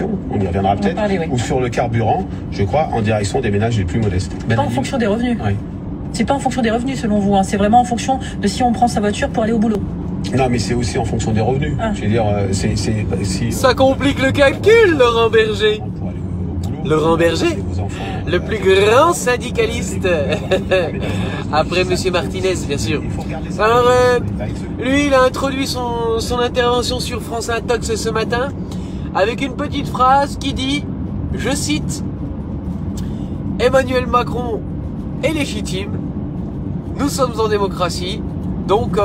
On y reviendra peut-être. Oui. Ou sur le carburant, je crois, en direction des ménages les plus modestes. Pas en fonction des revenus. Oui. C'est pas en fonction des revenus selon vous, hein. C'est vraiment en fonction de si on prend sa voiture pour aller au boulot. Non, mais c'est aussi en fonction des revenus. Je veux dire, Ça complique le calcul, Laurent Berger. Laurent Berger, le plus grand syndicaliste, après Monsieur Martinez, bien sûr. Alors, lui, il a introduit son intervention sur France Intox ce matin, avec une petite phrase qui dit, je cite, « Emmanuel Macron est légitime, nous sommes en démocratie, donc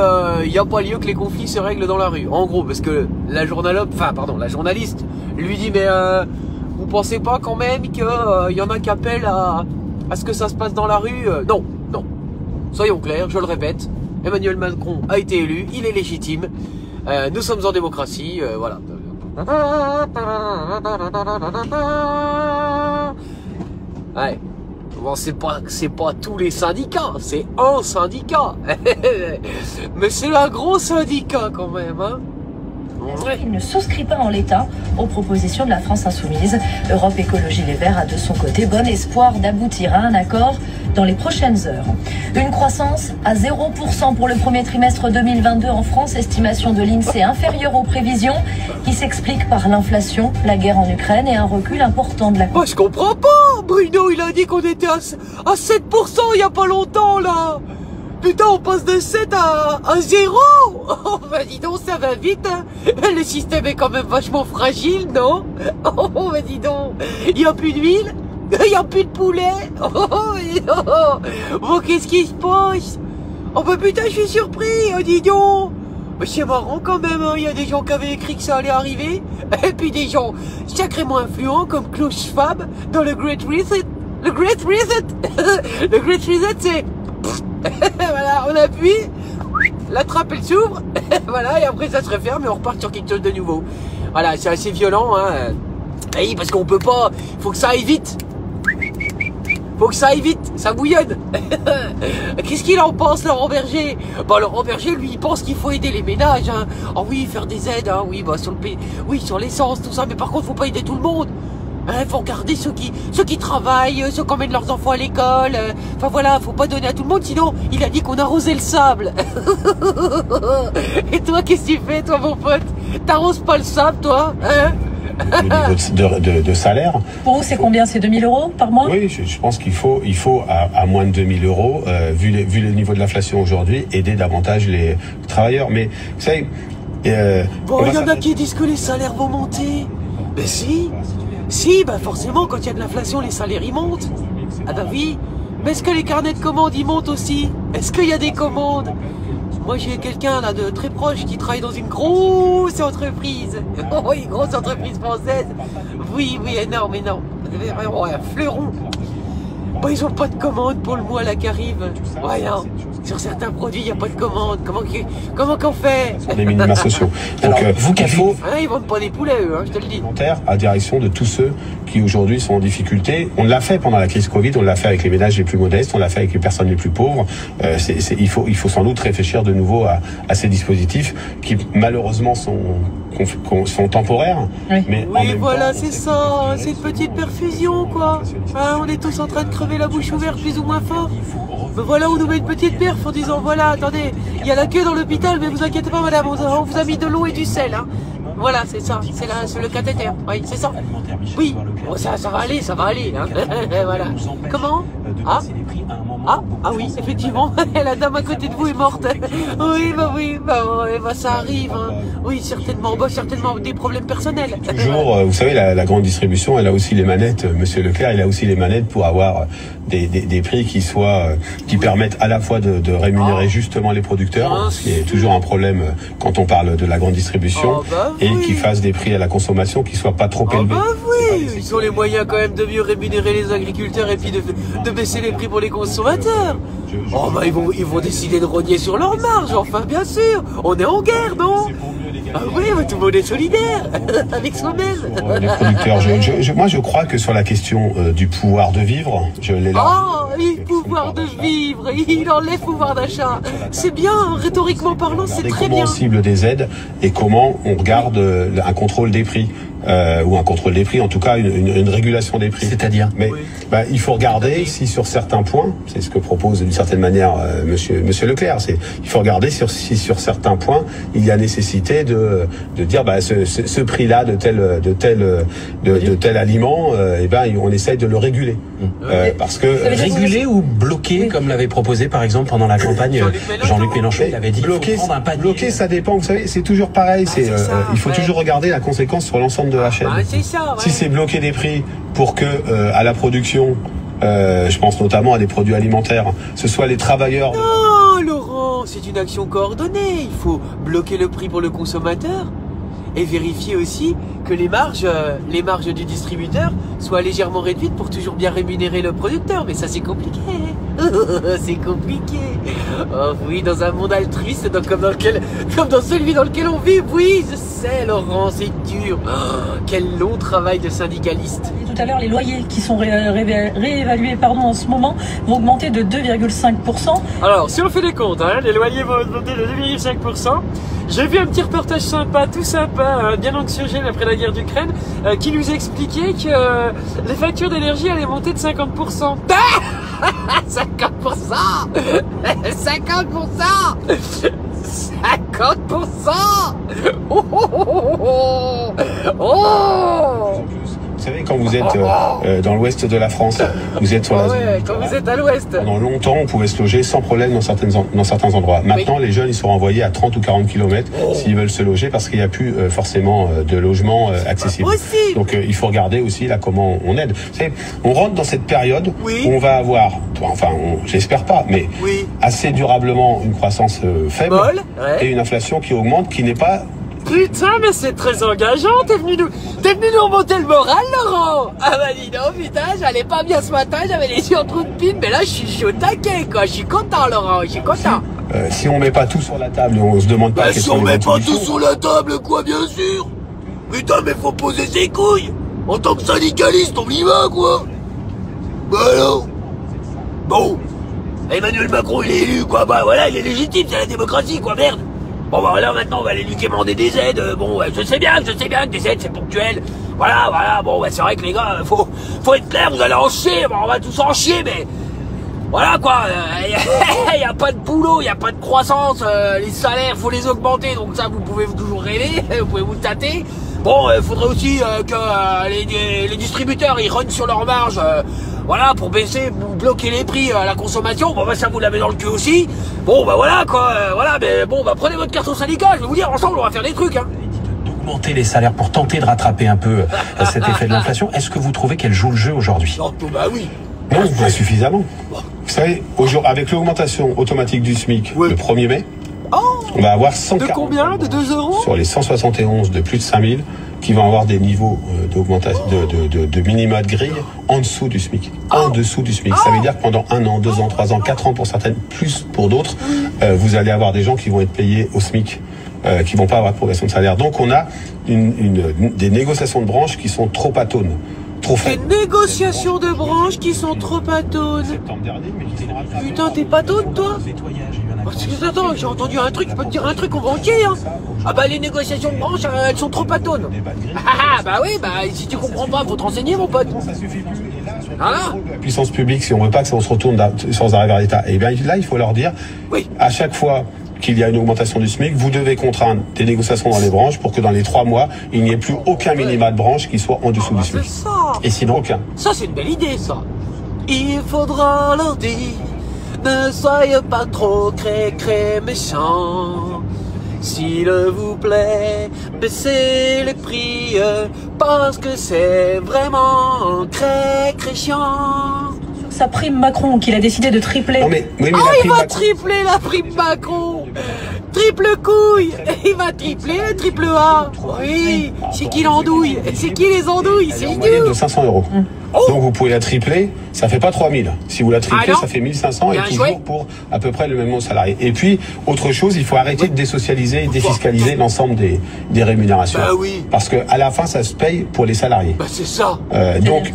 il n'y a pas lieu que les conflits se règlent dans la rue. » En gros, parce que la journaliste lui dit, mais vous pensez pas quand même qu'il y en a qui appellent à ce que ça se passe dans la rue? Non, non. Soyons clairs, je le répète, Emmanuel Macron a été élu, il est légitime, nous sommes en démocratie, voilà. Ouais. Bon, c'est pas tous les syndicats, c'est un syndicat. Mais c'est un gros syndicat quand même, hein. Il ne souscrit pas en l'état aux propositions de la France Insoumise. Europe Écologie Les Verts a de son côté bon espoir d'aboutir à un accord dans les prochaines heures. Une croissance à 0% pour le premier trimestre 2022 en France, estimation de l'INSEE inférieure aux prévisions, qui s'explique par l'inflation, la guerre en Ukraine et un recul important de la... Moi je comprends pas. Bruno il a dit qu'on était à 7% il y a pas longtemps là. Putain, on passe de 7 à 0. Oh, bah dis donc, ça va vite, hein. Le système est quand même vachement fragile, non? Oh, bah dis donc, il n'y a plus d'huile, il n'y a plus de poulet. Bon, qu'est-ce qui se passe? Oh, bah putain, je suis surpris, dis donc. Mais c'est marrant quand même, hein. Il y a des gens qui avaient écrit que ça allait arriver. Et puis des gens sacrément influents comme Klaus Schwab dans le Great Reset. Le Great Reset. Le Great Reset, c'est... Voilà, on appuie, la trappe elle s'ouvre, voilà, et après ça se referme et on repart sur quelque chose de nouveau. Voilà, c'est assez violent, hein. Et parce qu'on peut pas, faut que ça aille vite. Faut que ça aille vite, ça bouillonne. Qu'est-ce qu'il en pense, Laurent Berger? Bah, Laurent Berger, lui, il pense qu'il faut aider les ménages, hein. Oh oui, faire des aides, hein, oui, bah, sur l'essence, tout ça, mais par contre, faut pas aider tout le monde. Il faut regarder ceux qui travaillent, ceux qui emmènent leurs enfants à l'école. Enfin voilà, faut pas donner à tout le monde, sinon il a dit qu'on arrosait le sable. Et toi, qu'est-ce que tu fais, toi, mon pote? T'arroses pas le sable, toi, hein? Le niveau de salaire. Pour vous, c'est combien? C'est 2000 € par mois? Oui, je pense qu'il faut à moins de 2000 €, vu le niveau de l'inflation aujourd'hui, aider davantage les travailleurs. Mais vous savez... bon, il y en a qui disent que les salaires vont monter. Mais si, bah forcément, quand il y a de l'inflation, les salaires ils montent. Ah bah oui, mais est-ce que les carnets de commandes ils montent aussi? Est-ce qu'il y a des commandes? Moi j'ai quelqu'un là de très proche qui travaille dans une grosse entreprise. Oh, une grosse entreprise française. Oui, énorme. Ouais, un fleuron. Bon, ils ont pas de commande pour le mois là qui arrive. Ouais, non. Sur certains produits, il n'y a pas de commande. Comment qu'on fait? Sur des minima sociaux. Donc, il faut... ils vendent pas des poulets, eux, hein, je te le dis. À direction de tous ceux qui aujourd'hui sont en difficulté. On l'a fait pendant la crise Covid, on l'a fait avec les ménages les plus modestes, on l'a fait avec les personnes les plus pauvres. Il faut sans doute réfléchir de nouveau à ces dispositifs qui, malheureusement, sont temporaires. Oui, mais voilà, c'est ça. C'est une petite perfusion, quoi. Hein, on est tous en train de crever la bouche ouverte, plus ou moins fort. Mais voilà, on nous met une petite perf en disant, voilà, attendez, il y a la queue dans l'hôpital, mais vous inquiétez pas, madame, on vous a mis de l'eau et du sel, hein. Voilà, c'est ça, c'est le cathéter. Oui, c'est ça. Oui, bon, ça va aller, hein. Voilà. Comment? Ah oui, effectivement, la dame à côté de vous est morte. Oui, ça arrive, hein. Oui, certainement, des problèmes personnels. Toujours, vous savez, la grande distribution, elle a aussi les manettes, Monsieur Leclerc, il a aussi les manettes pour avoir des prix qui permettent à la fois de rémunérer justement les producteurs, ce qui est toujours un problème quand on parle de la grande distribution, et qui fassent des prix à la consommation qui soient pas trop élevés. Ils ont les moyens quand même de mieux rémunérer les agriculteurs et puis de baisser les prix pour les consommateurs. Ils vont décider de rogner sur leur marge, enfin bien sûr. On est en guerre, non? Ah oui, tout le monde est solidaire avec soi-même. Les producteurs, moi je crois que sur la question du pouvoir de vivre, le pouvoir de vivre, il enlève pouvoir d'achat. C'est bien, rhétoriquement parlant, c'est très bien. Comment on cible des aides et comment on regarde un contrôle des prix. ou un contrôle des prix, en tout cas une régulation des prix. C'est-à-dire? Mais il faut regarder si sur certains points, c'est ce que propose d'une certaine manière Monsieur Leclerc, il faut regarder si sur certains points il y a nécessité de dire ce prix-là de tel aliment, on essaye de le réguler. Parce que réguler ou bloquer, comme l'avait proposé par exemple pendant la campagne Jean-Luc Mélenchon, il avait dit bloquer, faut prendre un panier. Bloquer, ça dépend. Vous savez, c'est toujours pareil. Il faut toujours regarder la conséquence sur l'ensemble de la chaîne. Si c'est bloquer des prix pour que à la production, je pense notamment à des produits alimentaires, ce soit les travailleurs. Non, Laurent, c'est une action coordonnée. Il faut bloquer le prix pour le consommateur et vérifier aussi que les marges du distributeur soient légèrement réduites pour toujours bien rémunérer le producteur. Mais ça, c'est compliqué. C'est compliqué. Oh oui, dans un monde altruiste, comme dans celui dans lequel on vit, oui, je sais, Laurent, c'est dur. Oh, quel long travail de syndicaliste. Tout à l'heure, les loyers qui sont réévalués en ce moment vont augmenter de 2,5%. Alors, si on fait des comptes, les loyers vont augmenter de 2,5%. J'ai vu un petit reportage sympa, tout sympa, bien anxiogène après la guerre d'Ukraine, qui nous expliquait que les factures d'énergie allaient monter de 50%. 50% 50% 50%. Oh, oh, oh, oh, oh. Vous savez, quand vous êtes dans l'ouest de la France, vous êtes sur la zone. Quand vous êtes à l'ouest. Pendant longtemps, on pouvait se loger sans problème dans certains endroits. Maintenant, les jeunes, ils sont envoyés à 30 ou 40 km s'ils veulent se loger parce qu'il n'y a plus forcément de logement accessible. Donc, il faut regarder aussi là comment on aide. Vous savez, on rentre dans cette période où on va avoir, j'espère pas, mais assez durablement une croissance faible et une inflation qui augmente, qui n'est pas... Putain, mais c'est très engageant. T'es venu nous remonter le moral, Laurent. Ah bah dis donc, putain, j'allais pas bien ce matin, j'avais les yeux en trou de pine, mais là je suis au taquet, quoi. Je suis content, Laurent, je suis content. Si on met pas tout sur la table, on se demande pas. Si on met pas tout sur la table, quoi, bien sûr. Putain, mais faut poser ses couilles. En tant que syndicaliste, on y va, quoi. Bah alors. Bon, Emmanuel Macron, il est élu, quoi. Bah voilà, il est légitime, c'est la démocratie, quoi, merde. Bon bah voilà, maintenant on va aller lui demander des aides. Bon, je sais bien que des aides c'est ponctuel. Voilà, bon, c'est vrai que les gars, faut être clair, vous allez en chier, bon, on va tous en chier, mais voilà quoi, y a pas de boulot, y a pas de croissance, les salaires, faut les augmenter, donc ça vous pouvez toujours rêver, vous pouvez vous tâter. Bon, faudrait aussi que les distributeurs ils runnent sur leur marge. Voilà, pour baisser, bloquer les prix à la consommation, bon bah ça vous la met dans le cul aussi. Bon bah voilà quoi, mais bon bah prenez votre carte au syndicat, je vais vous dire, ensemble on va faire des trucs. D'augmenter les salaires pour tenter de rattraper un peu cet effet de l'inflation, est-ce que vous trouvez qu'elle joue le jeu aujourd'hui? Bah oui. Non, pas suffisamment. Vous savez, avec l'augmentation automatique du SMIC le 1er mai, on va avoir 140. De combien? De 2 € sur les 171 de plus de 5000 qui vont avoir des niveaux d'augmentation de minima de grille en dessous du SMIC. En dessous du SMIC. Ça veut dire que pendant 1 an, 2 ans, 3 ans, 4 ans pour certaines, plus pour d'autres, vous allez avoir des gens qui vont être payés au SMIC, qui vont pas avoir de progression de salaire. Donc on a des négociations de branches qui sont trop atones. Des négociations de branches qui sont trop atones. Putain, t'es patone, toi? Parce que, attends, j'ai entendu un truc, je peux te dire un truc au banquier, hein. Ah bah les négociations de branches, elles sont trop patones. Ah bah oui, bah si tu comprends pas, faut te renseigner, mon pote. La puissance publique, si on veut pas que ça se retourne sans arrêt vers l'État, et bien là, il faut leur dire, à chaque fois qu'il y a une augmentation du SMIC, vous devez contraindre des négociations dans les branches pour que dans les 3 mois, il n'y ait plus aucun minima de branche qui soit en dessous du SMIC. Ça. Et sinon, aucun. Ça, c'est une belle idée, ça. Il faudra leur dire, ne soyez pas trop cré méchants. S'il vous plaît, baissez les prix, parce que c'est vraiment très chiant. Sa prime Macron qu'il a décidé de tripler. Non mais il va tripler la prime Macron. Triple couille. Il va tripler le triple A. Oui. C'est qui l'andouille? C'est qui les andouilles? C'est une moyenne de 500 €. Donc vous pouvez la tripler, ça fait pas 3000. Si vous la triplez, ça fait 1500 et Bien toujours joué. pour à peu près le même nombre de salariés. Et puis, autre chose, il faut arrêter de désocialiser et défiscaliser l'ensemble des rémunérations. Bah oui. Parce que à la fin, ça se paye pour les salariés. Bah c'est ça. Donc,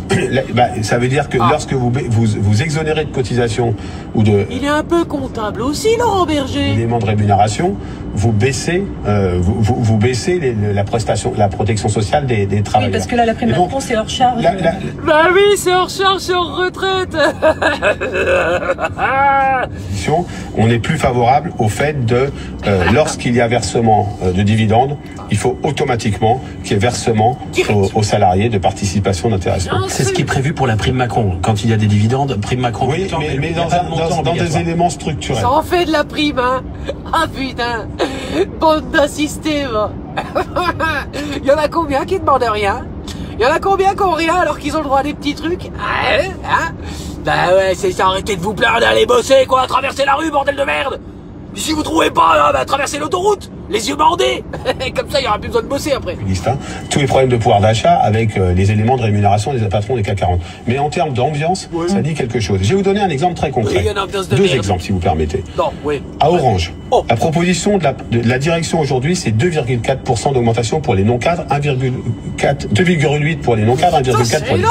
ça veut dire que lorsque vous exonérez de cotisation ou de Il est un peu comptable aussi, Laurent Berger. éléments de rémunération, vous baissez, vous baissez la protection sociale des Oui, travailleurs. parce que là, la prime Et donc, d'impôt, c'est hors charge. Bah oui, c'est hors charge, c'est hors retraite. on est plus favorable au fait de, lorsqu'il y a versement de dividendes, il faut automatiquement qu'il y ait versement aux salariés de participation d'intéressement. C'est ce qui est prévu pour la prime Macron. Quand il y a des dividendes, prime Macron. Oui, mais dans des éléments structurels. Ça en fait de la prime, hein. Ah putain, bande d'assistés, va. Il y en a combien qui demandent rien? Il y en a combien qui ont rien alors qu'ils ont le droit à des petits trucs? Hein? Bah ouais, c'est ça, arrêtez de vous plaindre d'aller bosser, quoi, traverser la rue, bordel de merde. Si vous trouvez pas, bah traversez l'autoroute, les yeux bandés. Comme ça, il y aura plus besoin de bosser après. Tous les problèmes de pouvoir d'achat avec les éléments de rémunération des patrons des CAC 40. Mais en termes d'ambiance, ça dit quelque chose. Je vais vous donner un exemple très concret. Oui, une ambiance de Deux merde. exemples, si vous permettez. Non, oui. À Orange, la proposition de la direction aujourd'hui, c'est 2,4% d'augmentation pour les non-cadres, 2,8% pour les non-cadres, 1,4% pour les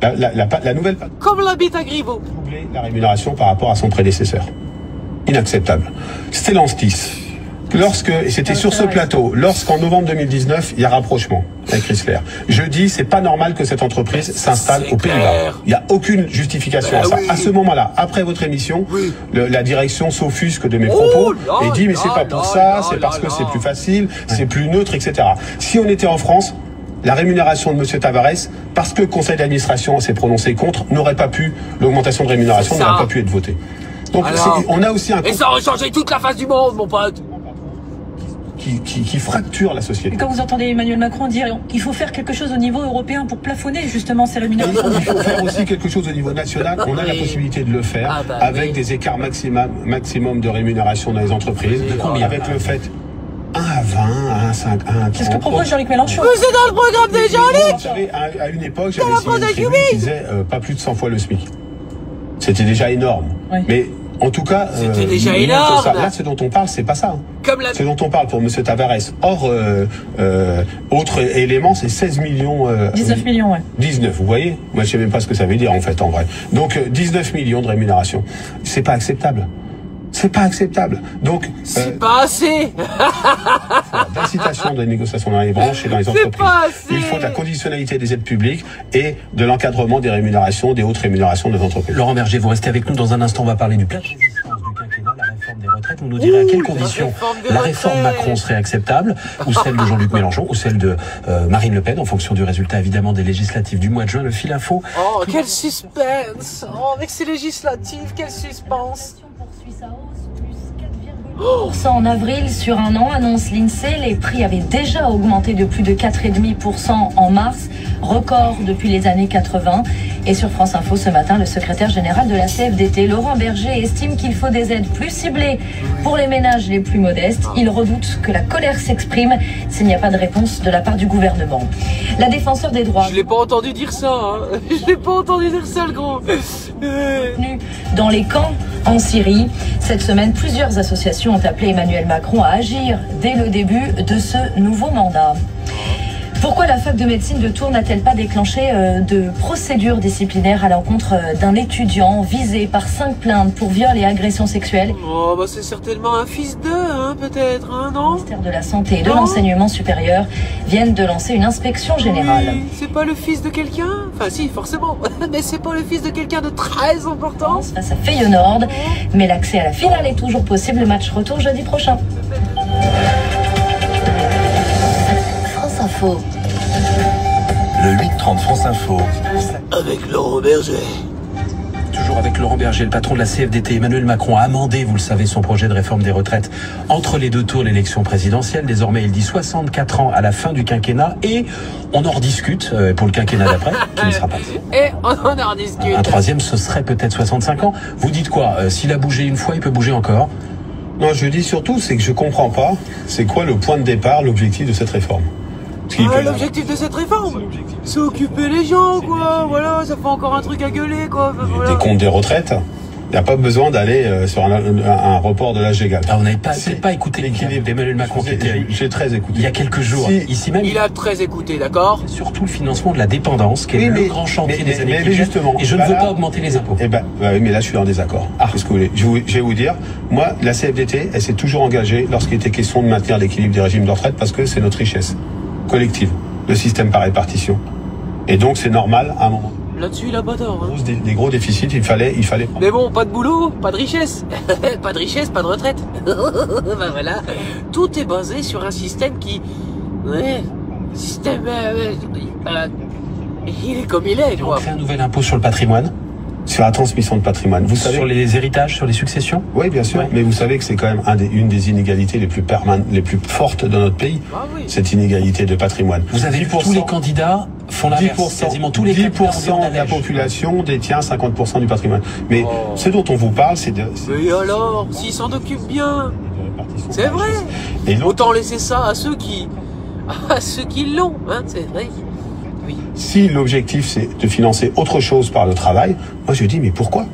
cadres. La nouvelle comme la bite à Griveaux. doubler la rémunération par rapport à son prédécesseur. Inacceptable. Stellantis, et c'était sur ce plateau, lorsqu'en novembre 2019, il y a rapprochement avec Chrysler. Je dis, c'est pas normal que cette entreprise s'installe aux Pays-Bas. Il n'y a aucune justification à ça. À ce moment-là, après votre émission, la direction s'offusque de mes propos et dit, mais c'est pas pour ça, c'est parce que c'est plus facile, c'est plus neutre, etc. Si on était en France, la rémunération de M. Tavares, parce que le conseil d'administration s'est prononcé contre, n'aurait pas pu, l'augmentation de rémunération n'aurait pas pu être votée. Donc on a aussi un... Et ça aurait changé toute la face du monde, mon pote. Qui fracture la société. Et quand vous entendez Emmanuel Macron dire qu'il faut faire quelque chose au niveau européen pour plafonner justement ces rémunérations. Il faut faire aussi quelque chose au niveau national. On a la possibilité de le faire avec des écarts maximum de rémunération dans les entreprises. De combien? Avec le fait 1 à 20, 1 à 5, 1 à 30. C'est ce que propose Jean-Luc Mélenchon. Mais c'est dans le programme des Jean-Luc. Vous savez, à une époque, j'avais signé une tribune qui disait pas plus de 100 fois le SMIC. C'était déjà énorme. Oui. Mais en tout cas, c'était déjà énorme. Là, ce dont on parle, c'est pas ça. Comme la... Ce dont on parle pour M. Tavares, autre élément, c'est 16 millions... 19 millions, ouais. 19, vous voyez? Moi, je sais même pas ce que ça veut dire, en fait, en vrai. Donc, 19 millions de rémunération. C'est pas acceptable. C'est pas acceptable. Donc, c'est pas assez. D'incitation de négociation dans les branches et dans les entreprises. Il faut de la conditionnalité des aides publiques et de l'encadrement des rémunérations, des hautes rémunérations des entreprises. Laurent Berger, vous restez avec nous dans un instant. On va parler du plan de résistance du quinquennat, la réforme des retraites. Vous nous direz à quelles conditions la réforme Macron serait acceptable, ou celle de Jean-Luc Mélenchon, ou celle de Marine Le Pen, en fonction du résultat évidemment des législatives du mois de juin. Le fil info. Oh, quel suspense. Oh, avec ces législatives, quel suspense. En avril, sur un an, annonce l'INSEE, les prix avaient déjà augmenté de plus de 4,5% en mars, record depuis les années 80. Et sur France Info ce matin, le secrétaire général de la CFDT, Laurent Berger, estime qu'il faut des aides plus ciblées pour les ménages les plus modestes. Il redoute que la colère s'exprime s'il n'y a pas de réponse de la part du gouvernement. La défenseur des droits... Je l'ai pas entendu dire ça, hein. Je l'ai pas entendu dire ça, le gros. Dans les camps en Syrie, cette semaine, plusieurs associations ont appelé Emmanuel Macron à agir dès le début de ce nouveau mandat. Pourquoi la fac de médecine de Tours n'a-t-elle pas déclenché de procédure disciplinaire à l'encontre d'un étudiant visé par 5 plaintes pour viol et agression sexuelle? Oh, bah c'est certainement un fils d'eux, hein, peut-être, hein, non? Le ministère de la Santé et de l'Enseignement supérieur viennent de lancer une inspection générale. Oui, c'est pas le fils de quelqu'un? Enfin si, forcément, mais c'est pas le fils de quelqu'un de très important? Face à Feyenoord, mais l'accès à la finale est toujours possible. Le match retour jeudi prochain. France Info. Le 8-30 France Info. Avec Laurent Berger. Toujours avec Laurent Berger, le patron de la CFDT. Emmanuel Macron a amendé, vous le savez, son projet de réforme des retraites entre les deux tours de l'élection présidentielle. Désormais, il dit 64 ans à la fin du quinquennat et on en rediscute pour le quinquennat d'après, qui ne sera pas. Et on en rediscute. Un troisième, ce serait peut-être 65 ans. Vous dites quoi? S'il a bougé une fois, il peut bouger encore? Non, je dis surtout, c'est que je comprends pas, c'est quoi le point de départ, l'objectif de cette réforme. L'objectif de cette réforme, c'est occuper les gens, quoi. Voilà, ça fait encore un truc à gueuler, quoi. Voilà. Des comptes des retraites. Il n'y a pas besoin d'aller sur un report de l'âge légal. Alors, on n'avait pas écouté l'équilibre d'Emmanuel Macron qui était... J'ai très écouté. Il y a quelques jours, ici même. Il a très écouté, d'accord. Surtout le financement de la dépendance, qui est le grand chantier des années qui justement, et je ne veux pas augmenter les impôts. Oui, mais là, je suis en désaccord. Qu'est-ce que vous voulez ? Je vais vous dire, moi, la CFDT, elle s'est toujours engagée lorsqu'il était question de maintenir l'équilibre des régimes de retraite parce que c'est notre richesse collective, le système par répartition. Et donc, c'est normal, à un moment. Là-dessus, il a pas tort. Hein. Des gros déficits, il fallait. Mais bon, pas de boulot, pas de richesse. Pas de richesse, pas de retraite. Ben voilà. Tout est basé sur un système qui... Ouais, système... il est comme il est, quoi. On crée un nouvel impôt sur le patrimoine. Sur la transmission de patrimoine. Vous savez, sur les héritages, sur les successions. Oui, bien sûr. Ouais. Mais vous savez que c'est quand même une des inégalités les plus fortes de notre pays. Ah oui. Cette inégalité de patrimoine. Vous avez vu tous les candidats font l'inverse. Quasiment tous les 10% de la population détient 50% du patrimoine. Mais ce dont on vous parle, c'est de... Mais alors, s'ils s'en occupent bien, c'est vrai. Et autant laisser ça à ceux qui l'ont, hein, c'est vrai. Oui. Si l'objectif c'est de financer autre chose par le travail, moi je dis mais pourquoi ?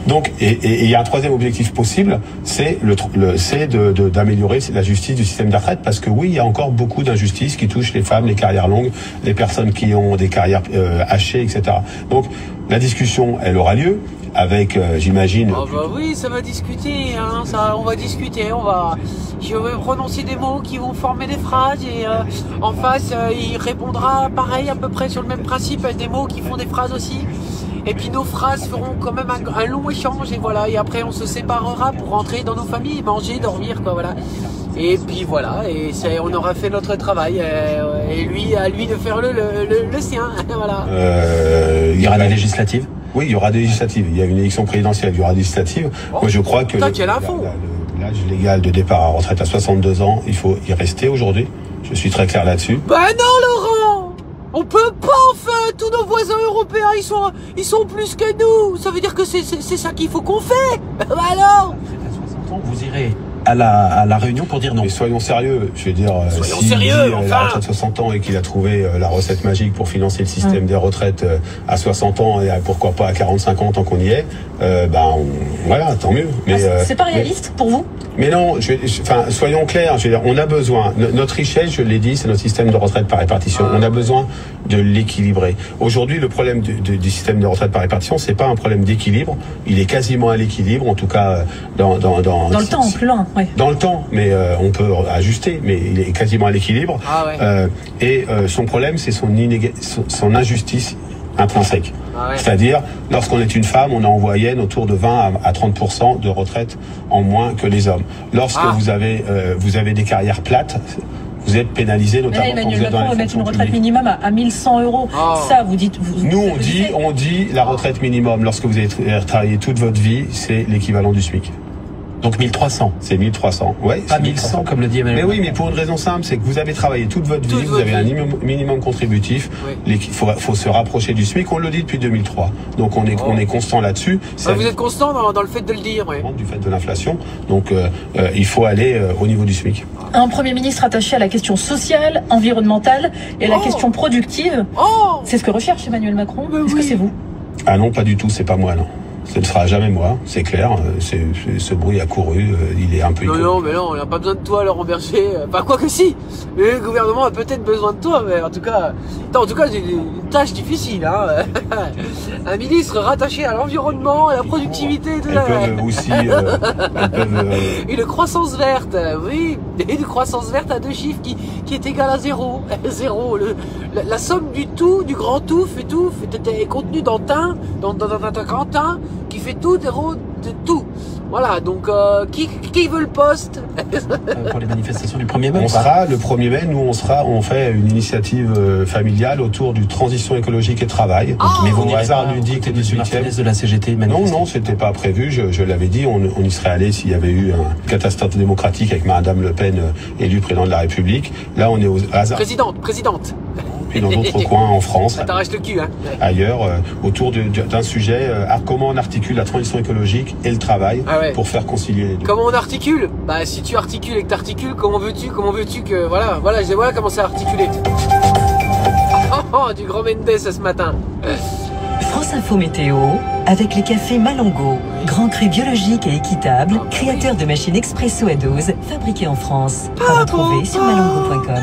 Donc, et il y a un troisième objectif possible, c'est d'améliorer la justice du système de retraite, parce que oui, il y a encore beaucoup d'injustices qui touchent les femmes, les carrières longues, les personnes qui ont des carrières hachées, etc. Donc, la discussion, elle aura lieu avec, j'imagine. Ah bah oui, ça va discuter, hein, on va discuter, je vais prononcer des mots qui vont former des phrases et en face, il répondra pareil, à peu près sur le même principe, des mots qui font des phrases aussi. Et puis nos phrases feront quand même un long échange et voilà. Et après on se séparera pour rentrer dans nos familles, manger, dormir, quoi, voilà. Et puis voilà, on aura fait notre travail. Et lui, à lui de faire le sien, voilà. Il y aura des législatives. Oui, il y aura des législatives. Il y a une élection présidentielle, il y aura des législatives. Moi je crois que l'âge légal de départ à retraite à 62 ans, il faut y rester aujourd'hui. Je suis très clair là-dessus. Ben non, Laurent! On peut pas, enfin, tous nos voisins européens, ils sont plus que nous. Ça veut dire que c'est ça qu'il faut qu'on fait. Alors, à 60 ans, vous irez à la réunion pour dire non. Mais soyons sérieux, je veux dire, s'il dit il a retraite à 60 ans et qu'il a trouvé la recette magique pour financer le système des retraites à 60 ans et pourquoi pas à 45 ans tant qu'on y est, voilà, tant mieux. Mais c'est pas réaliste pour vous? Mais non, soyons clairs, je veux dire, on a besoin, notre richesse, je l'ai dit, c'est notre système de retraite par répartition. On a besoin de l'équilibrer. Aujourd'hui, le problème du système de retraite par répartition, c'est pas un problème d'équilibre, il est quasiment à l'équilibre, en tout cas dans le temps, plus loin. Oui. Dans le temps, mais on peut ajuster, mais il est quasiment à l'équilibre. Ah ouais. Son problème, c'est son injustice intrinsèque. Ah ouais. C'est-à-dire, lorsqu'on est une femme, on a en moyenne autour de 20 à 30% de retraite en moins que les hommes. Lorsque vous avez des carrières plates, vous êtes pénalisé, notamment quand vous êtes dans les fonctions publiques. Emmanuel Macron va mettre une retraite minimum à 1 100 €. Ça, vous dites... Nous, on dit la retraite minimum, lorsque vous avez travaillé toute votre vie, c'est l'équivalent du SMIC. Donc 1300. C'est 1300. Ouais. Pas 1100 comme le dit Emmanuel. Mais oui, mais pour une raison simple, c'est que vous avez travaillé toute votre vie, vous avez un minimum contributif. Oui. Il faut se rapprocher du SMIC. On le dit depuis 2003. Donc on est constant là-dessus. Vous êtes constant dans le fait de le dire. Oui. Du fait de l'inflation. Donc il faut aller au niveau du SMIC. Un Premier ministre attaché à la question sociale, environnementale et la question productive. C'est ce que recherche Emmanuel Macron. Est-ce que c'est vous? Ah non, pas du tout. C'est pas moi, non. Ce ne sera jamais moi, c'est clair. Ce bruit a couru, il est un peu... Non, mais non, on n'a pas besoin de toi, Laurent Berger. Pas quoi que si. Le gouvernement a peut-être besoin de toi, mais en tout cas, c'est une tâche difficile. Hein. Un ministre rattaché à l'environnement, à la productivité... Elles peuvent aussi... Une croissance verte, oui. Une croissance verte à 2 chiffres qui est égale à 0. 0. La somme du tout, du grand tout, fait tout, est contenue dans un grand teint, qui fait tout, de tout. Voilà, donc qui veut le poste? Pour les manifestations du 1er mai. On sera le 1er mai, nous on fait une initiative familiale autour du transition écologique et travail. Mais vous n'irez pas ludique du 18e de la CGT manifester. Non, c'était pas prévu, je l'avais dit, on y serait allé s'il y avait eu une catastrophe démocratique avec Madame Le Pen élue présidente de la République. Là on est au hasard. Présidente. puis dans d'autres coins en France, ça t'arrache le cul, hein. ailleurs, autour d'un sujet, comment on articule la transition écologique et le travail pour faire concilier les deux. Comment on articule? Bah si tu articules et que t'articules, comment veux-tu que... Voilà comment c'est articulé. Oh, du grand Mendes ce matin. France Info Météo, avec les cafés Malongo, grand cru biologique et équitable, créateur de machines expresso à dose, fabriquées en France. À retrouver sur malongo.com.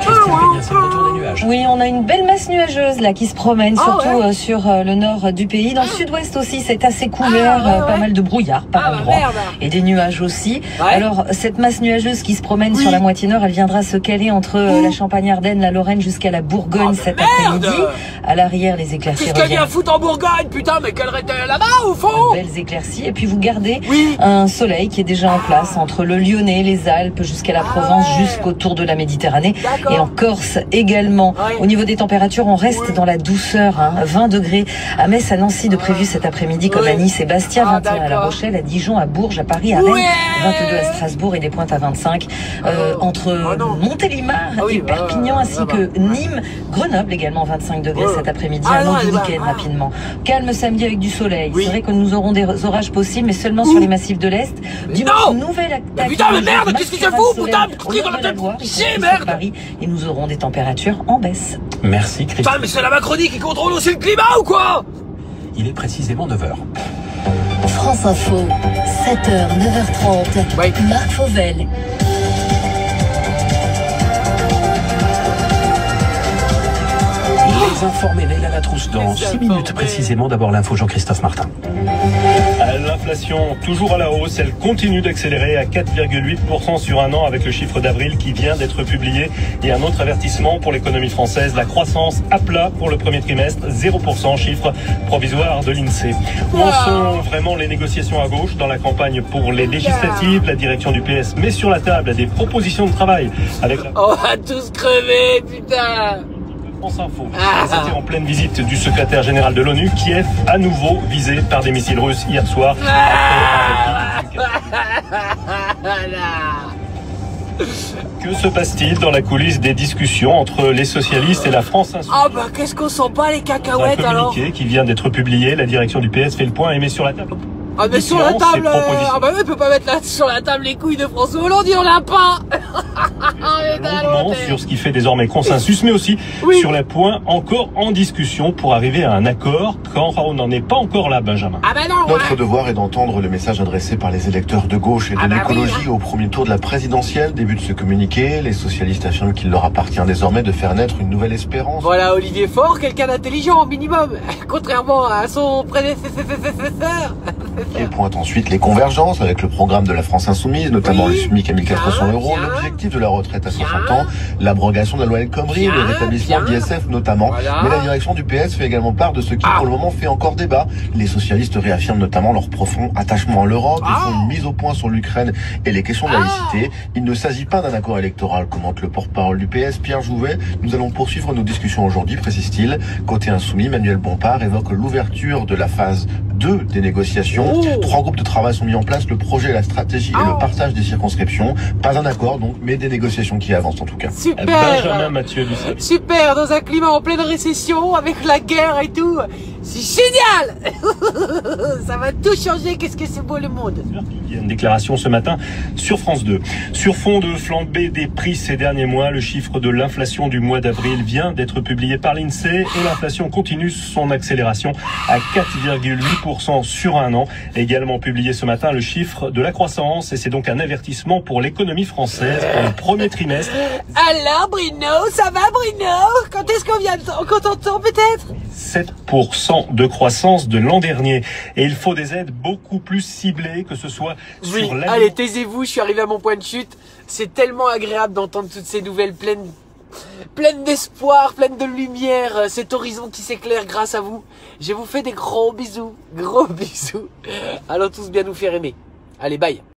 Christine Peña, c'est le retour des nuages. Oui, on a une belle masse nuageuse là qui se promène, surtout sur le nord du pays. Dans le sud-ouest aussi, c'est assez couvert, pas mal de brouillard par endroits et des nuages aussi. Alors, cette masse nuageuse qui se promène sur la moitié nord, elle viendra se caler entre la Champagne-Ardenne, la Lorraine jusqu'à la Bourgogne cet après-midi. À l'arrière, les éclaircies reviennent. Qu'est-ce qu'elle vient foutre en Bourgogne, putain, mais qu'elle était là-bas au fond. Belles éclaircies, et puis vous gardez un soleil qui est déjà en place entre le Lyonnais, les Alpes, jusqu'à la Provence, jusqu'autour de la Méditerranée. Et en Corse également. Au niveau des températures, on reste dans la douceur. 20 degrés à Metz, à Nancy de prévu cet après-midi, comme à Nice et Bastia, 21 à La Rochelle, à Dijon, à Bourges, à Paris, à Rennes, 22 à Strasbourg et des pointes à 25 entre Montélimar et Perpignan, ainsi que Nîmes, Grenoble également 25 degrés cet après-midi, un long week-end rapidement. Calme samedi avec du soleil. C'est vrai que nous aurons des orages possibles, mais seulement sur les massifs de l'Est. Dimanche, nouvelle attaque. Putain, mais merde, qu'est-ce qu'il se fout, putain, dans la tête. C'est merde. Paris, et nous aurons des températures en baisse. Merci Christine. Putain, mais c'est la Macronie qui contrôle aussi le climat ou quoi? Il est précisément 9h. France Info, 7h, 9h30, Marc Fauvel. Les informés, Leïla Latrousse, dans 6 minutes précisément. D'abord l'info, Jean-Christophe Martin. L'inflation toujours à la hausse, elle continue d'accélérer à 4,8% sur un an avec le chiffre d'avril qui vient d'être publié. Et un autre avertissement pour l'économie française, la croissance à plat pour le premier trimestre, 0%, chiffre provisoire de l'INSEE. Où en sont vraiment les négociations à gauche dans la campagne pour les législatives? La direction du PS met sur la table des propositions de travail avec la... On va tous crever, putain. France Info. C'était en pleine visite du secrétaire général de l'ONU, Kiev, à nouveau visé par des missiles russes hier soir. Que se passe-t-il dans la coulisse des discussions entre les socialistes et la France Insoumise? Ah bah qu'est-ce qu'on sent pas les cacahuètes alors? Un communiqué qui vient d'être publié, la direction du PS fait le point et met sur la table. Ah mais sur la table, ah bah oui, on peut pas mettre sur la table les couilles de François Hollande, il en a pas. Longuement sur ce qui fait désormais consensus, mais aussi sur les points encore en discussion pour arriver à un accord quand on n'en est pas encore là, Benjamin. Ah bah non. Notre devoir est d'entendre le message adressé par les électeurs de gauche et de l'écologie au premier tour de la présidentielle. Début de ce communiqué, les socialistes affirment qu'il leur appartient désormais de faire naître une nouvelle espérance. Voilà Olivier Faure, quelqu'un d'intelligent au minimum, contrairement à son prédécesseur. Et pointe ensuite les convergences avec le programme de la France Insoumise, notamment le SMIC à 1400 €, l'objectif de la retraite à 60 ans, l'abrogation de la loi El Khomri, le rétablissement de l'ISF notamment. Mais la direction du PS fait également part de ce qui pour le moment fait encore débat. Les socialistes réaffirment notamment leur profond attachement à l'Europe, ils font une mise au point sur l'Ukraine et les questions de laïcité. Il ne s'agit pas d'un accord électoral, commente le porte-parole du PS, Pierre Jouvet. Nous allons poursuivre nos discussions aujourd'hui, précise-t-il. Côté insoumis, Manuel Bompard évoque l'ouverture de la phase 2 des négociations. 3 groupes de travail sont mis en place, le projet, la stratégie et le partage des circonscriptions. Pas un accord donc, mais des négociations qui avancent en tout cas. Super. Benjamin Mathieu du service. Super, dans un climat en pleine récession, avec la guerre et tout. C'est génial. Ça va tout changer, qu'est-ce que c'est beau le monde. Il y a une déclaration ce matin sur France 2. Sur fond de flambée des prix ces derniers mois, le chiffre de l'inflation du mois d'avril vient d'être publié par l'INSEE et l'inflation continue son accélération à 4,8% sur un an. Également publié ce matin le chiffre de la croissance et c'est donc un avertissement pour l'économie française pour le premier trimestre. Alors Bruno, ça va Bruno? Quand est-ce qu'on vient qu'on t'entend peut-être? 7% de croissance de l'an dernier. Et il faut des aides beaucoup plus ciblées, que ce soit sur l'année. Allez, taisez-vous, je suis arrivé à mon point de chute. C'est tellement agréable d'entendre toutes ces nouvelles pleines d'espoir, pleines de lumière, cet horizon qui s'éclaire grâce à vous. Je vous fais des gros bisous. Allons tous bien nous faire aimer. Allez, bye.